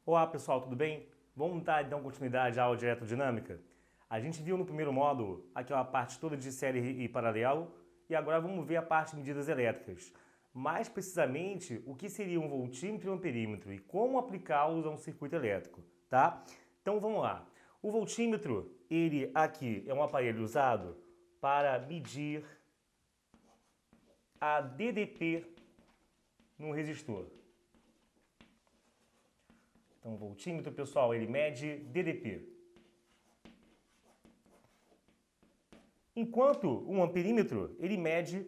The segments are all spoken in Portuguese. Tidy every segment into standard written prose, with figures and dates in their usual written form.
Olá pessoal, tudo bem? Vamos dar então continuidade à aula de eletrodinâmica? A gente viu no primeiro módulo aquela parte toda de série e paralelo e agora vamos ver a parte de medidas elétricas. Mais precisamente, o que seria um voltímetro e um amperímetro e como aplicá-los a um circuito elétrico, tá? Então vamos lá. O voltímetro, ele aqui é um aparelho usado para medir a DDP num resistor. Então, o voltímetro, pessoal, ele mede DDP. Enquanto um amperímetro, ele mede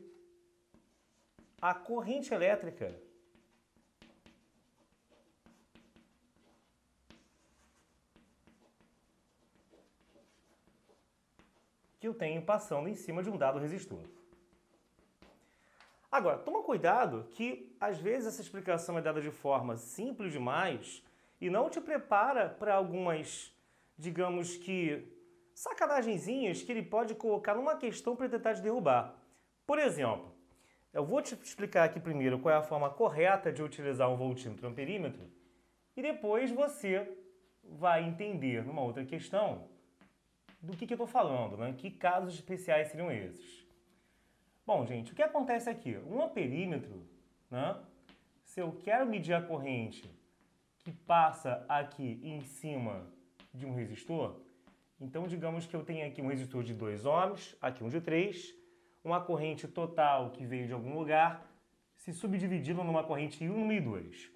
a corrente elétrica que eu tenho passando em cima de um dado resistor. Agora, toma cuidado que às vezes essa explicação é dada de forma simples demais e não te prepara para algumas, digamos que, sacanagenzinhas que ele pode colocar numa questão para tentar te derrubar. Por exemplo, eu vou te explicar aqui primeiro qual é a forma correta de utilizar um voltímetro e um amperímetro e depois você vai entender numa outra questão do que eu estou falando, né? Que casos especiais seriam esses. Bom, gente, o que acontece aqui? Um amperímetro, né? Se eu quero medir a corrente que passa aqui em cima de um resistor, então digamos que eu tenho aqui um resistor de 2 ohms, aqui um de 3, uma corrente total que veio de algum lugar, se subdividindo numa corrente I1 numa I2.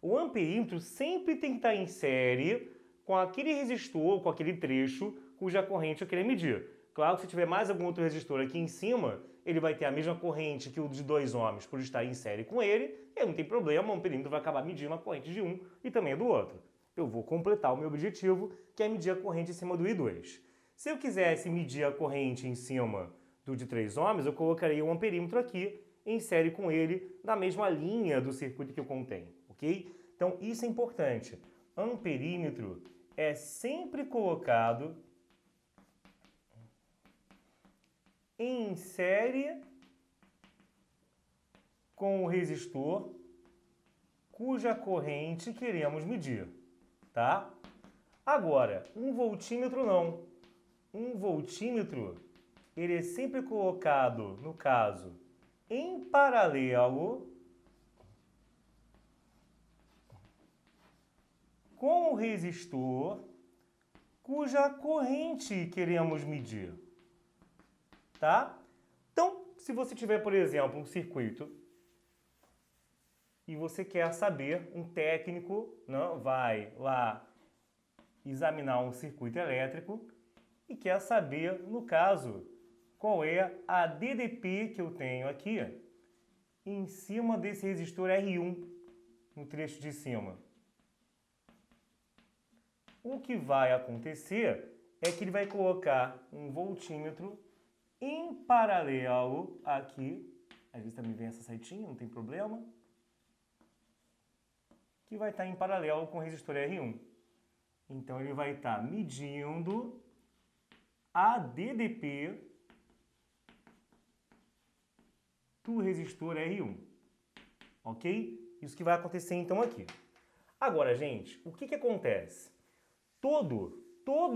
O amperímetro sempre tem que estar em série com aquele resistor, com aquele trecho cuja corrente eu queria medir. Claro que se tiver mais algum outro resistor aqui em cima, ele vai ter a mesma corrente que o de 2 ohms por estar em série com ele, e não tem problema, o amperímetro vai acabar medindo a corrente de um e também a do outro. Eu vou completar o meu objetivo, que é medir a corrente em cima do I2. Se eu quisesse medir a corrente em cima do de 3 ohms, eu colocaria um amperímetro aqui em série com ele, na mesma linha do circuito que eu contém, ok? Então isso é importante. Amperímetro é sempre colocado em série com o resistor cuja corrente queremos medir, tá? Agora, um voltímetro não. Um voltímetro, ele é sempre colocado, no caso, em paralelo com o resistor cuja corrente queremos medir. Tá? Então, se você tiver, por exemplo, um circuito e você quer saber, um técnico, né, vai lá examinar um circuito elétrico e quer saber, no caso, qual é a DDP que eu tenho aqui em cima desse resistor R1, no trecho de cima. O que vai acontecer é que ele vai colocar um voltímetro em paralelo aqui, às vezes também vem essa setinha, não tem problema, que vai estar em paralelo com o resistor R1. Então ele vai estar medindo a DDP do resistor R1, ok? Isso que vai acontecer então aqui. Agora, gente, o que acontece? Todo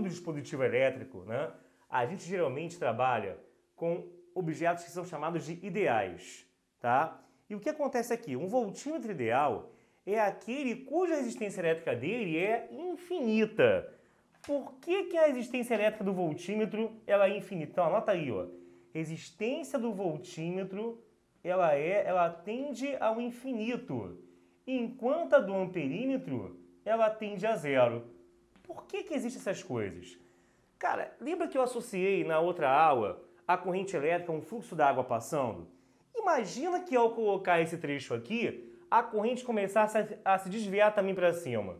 dispositivo elétrico, né, a gente geralmente trabalha com objetos que são chamados de ideais, tá? E o que acontece aqui? Um voltímetro ideal é aquele cuja resistência elétrica dele é infinita. Por que a resistência elétrica do voltímetro ela é infinita? Então, anota aí, ó. Resistência do voltímetro ela tende ao infinito, enquanto a do amperímetro ela tende a zero. Por que existem essas coisas? Cara, lembra que eu associei na outra aula a corrente elétrica a um fluxo d'água passando? Imagina que ao colocar esse trecho aqui, a corrente começasse a se desviar também para cima.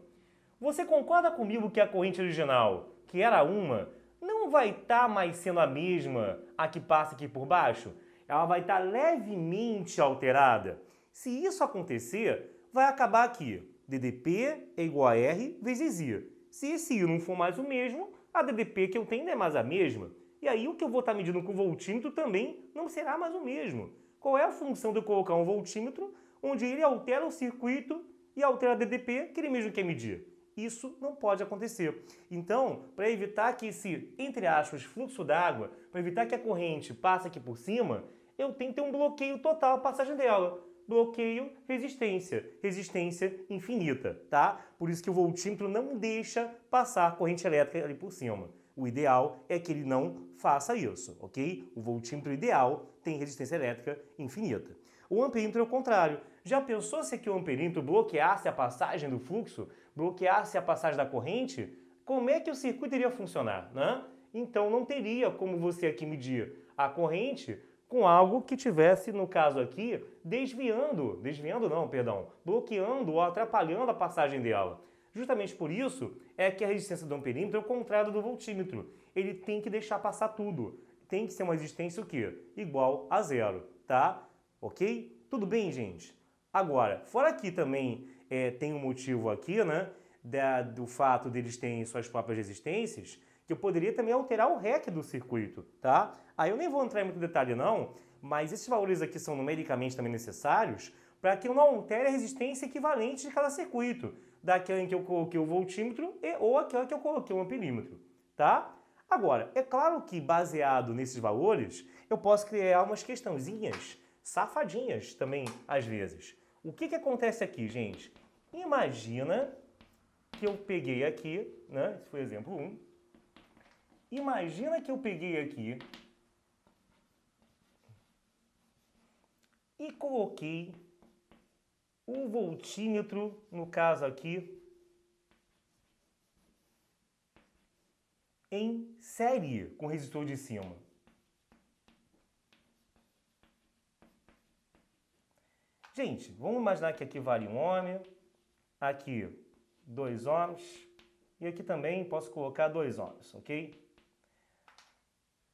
Você concorda comigo que a corrente original, que era uma, não vai estar mais sendo a mesma a que passa aqui por baixo? Ela vai estar levemente alterada. Se isso acontecer, vai acabar aqui. DDP é igual a R vezes I. Se esse I não for mais o mesmo, a DDP que eu tenho não é mais a mesma. E aí o que eu vou estar medindo com o voltímetro também não será mais o mesmo. Qual é a função de eu colocar um voltímetro onde ele altera o circuito e altera a DDP que ele mesmo quer medir? Isso não pode acontecer. Então, para evitar que esse, entre aspas, fluxo d'água, para evitar que a corrente passe aqui por cima, eu tenho que ter um bloqueio total à passagem dela. Bloqueio, resistência. Resistência infinita, tá? Por isso que o voltímetro não deixa passar a corrente elétrica ali por cima. O ideal é que ele não faça isso, ok? O voltímetro ideal tem resistência elétrica infinita. O amperímetro é o contrário. Já pensou se aqui o amperímetro bloqueasse a passagem do fluxo, bloqueasse a passagem da corrente? Como é que o circuito iria funcionar, né? Então não teria como você aqui medir a corrente com algo que tivesse, no caso aqui, bloqueando ou atrapalhando a passagem dela. Justamente por isso é que a resistência do amperímetro é o contrário do voltímetro. Ele tem que deixar passar tudo. Tem que ser uma resistência o quê? Igual a zero, tá? Ok? Tudo bem, gente? Agora, fora aqui também tem um motivo aqui, né? Do fato deles terem suas próprias resistências, que eu poderia também alterar o REC do circuito, tá? Aí eu nem vou entrar em muito detalhe não, mas esses valores aqui são numericamente também necessários para que eu não altere a resistência equivalente de cada circuito, daquela em que eu coloquei o voltímetro ou aquela que eu coloquei o amperímetro, tá? Agora, é claro que baseado nesses valores, eu posso criar umas questãozinhas safadinhas também, às vezes. O que acontece aqui, gente? Imagina que eu peguei aqui, né? Esse foi o exemplo 1. Imagina que eu peguei aqui e coloquei o voltímetro, no caso aqui, em série com o resistor de cima. Gente, vamos imaginar que aqui vale 1 ohm, aqui 2 ohms e aqui também posso colocar 2 ohms, ok?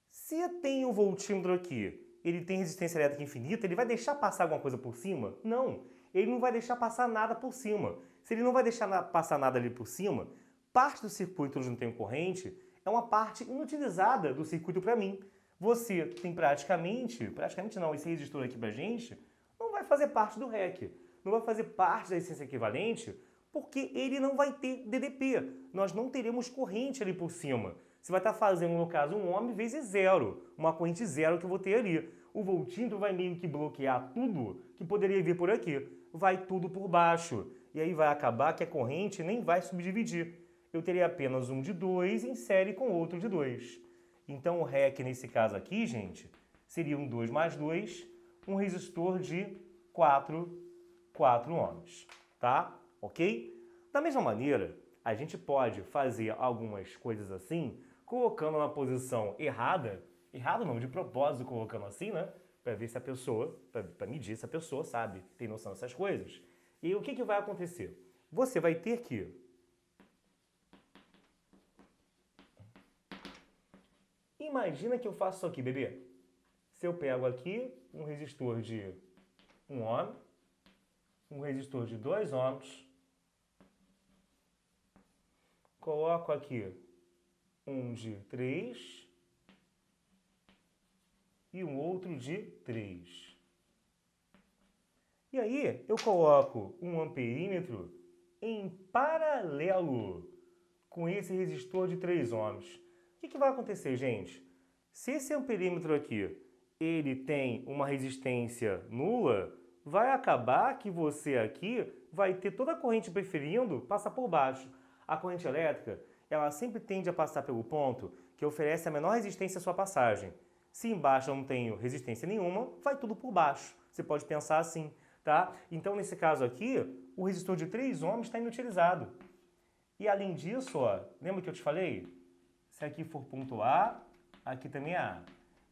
Se tem um voltímetro aqui, ele tem resistência elétrica infinita, ele vai deixar passar alguma coisa por cima? Não, ele não vai deixar passar nada por cima. Se ele não vai deixar passar nada ali por cima, parte do circuito onde não tem corrente é uma parte inutilizada do circuito para mim. Você tem praticamente não, esse resistor aqui pra gente não vai fazer parte do REC, não vai fazer parte da resistência equivalente, porque ele não vai ter DDP. Nós não teremos corrente ali por cima. Você vai estar fazendo, no caso, 1 ohm vezes zero, uma corrente zero que eu vou ter ali. O voltímetro vai meio que bloquear tudo que poderia vir por aqui. Vai tudo por baixo. E aí vai acabar que a corrente nem vai subdividir. Eu teria apenas um de 2 em série com outro de 2. Então o REC, nesse caso aqui, gente, seria um 2 mais 2, um resistor de 4 ohms, tá? Ok? Da mesma maneira, a gente pode fazer algumas coisas assim, colocando na posição errada não, de propósito colocando assim, né? Para ver se a pessoa, para medir se a pessoa sabe, tem noção dessas coisas. E o que vai acontecer? Você vai ter que imagina que eu faço isso aqui, bebê. Se eu pego aqui um resistor de 1 ohm, um resistor de 2 ohms, coloco aqui um de 3 e um outro de 3. E aí eu coloco um amperímetro em paralelo com esse resistor de 3 ohms. O que vai acontecer, gente? Se esse amperímetro aqui ele tem uma resistência nula, vai acabar que você aqui vai ter toda a corrente preferindo passar por baixo. A corrente elétrica, ela sempre tende a passar pelo ponto que oferece a menor resistência à sua passagem. Se embaixo eu não tenho resistência nenhuma, vai tudo por baixo. Você pode pensar assim, tá? Então, nesse caso aqui, o resistor de 3 ohms está inutilizado. E além disso, ó, lembra que eu te falei? Se aqui for ponto A, aqui também é A.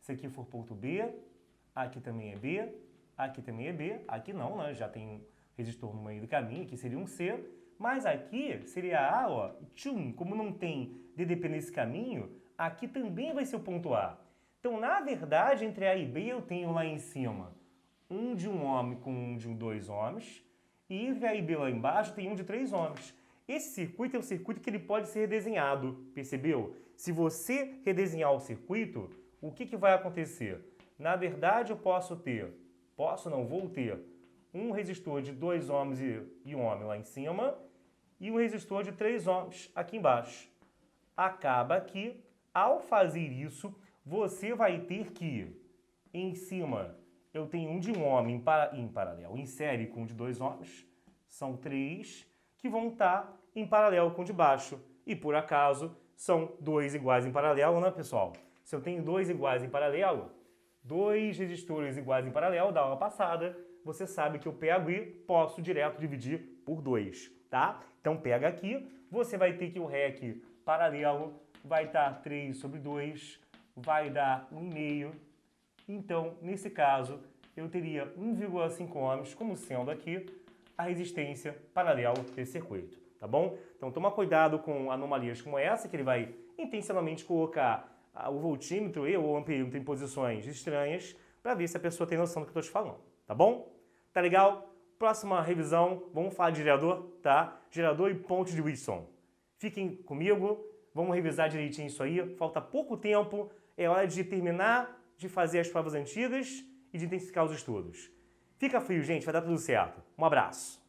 Se aqui for ponto B, aqui também é B, aqui também é B. Aqui não, né? Já tem um resistor no meio do caminho, aqui seria um C. Mas aqui seria A, ó, tchum, como não tem DDP nesse caminho, aqui também vai ser o ponto A. Então, na verdade, entre A e B eu tenho lá em cima um de 1 ohm com um de 2 ohms, e entre A e B lá embaixo tem um de 3 ohms. Esse circuito é um circuito que ele pode ser redesenhado, percebeu? Se você redesenhar o circuito, o que vai acontecer? Na verdade, eu vou ter um resistor de 2 ohms e 1 ohm lá em cima, e um resistor de 3 ohms aqui embaixo. Acaba que, ao fazer isso, você vai ter que, em cima, eu tenho um de 1 ohm em paralelo, em série com o de 2 ohms, são 3 que vão estar em paralelo com o de baixo. E por acaso, são 2 iguais em paralelo, né, pessoal? Se eu tenho 2 iguais em paralelo, 2 resistores iguais em paralelo, da aula passada, você sabe que eu pego e posso direto dividir por 2, tá? Então pega aqui, você vai ter que o REC paralelo vai dar 3 sobre 2, vai dar 1,5. Então, nesse caso, eu teria 1,5 ohms como sendo aqui a resistência paralela desse circuito, tá bom? Então toma cuidado com anomalias como essa, que ele vai intencionalmente colocar o voltímetro e o amperímetro em posições estranhas para ver se a pessoa tem noção do que eu estou te falando, tá bom? Tá legal? Próxima revisão, vamos falar de gerador, tá? Gerador e ponte de Wilson. Fiquem comigo, vamos revisar direitinho isso aí. Falta pouco tempo, é hora de terminar de fazer as provas antigas e de intensificar os estudos. Fica frio, gente, vai dar tudo certo. Um abraço.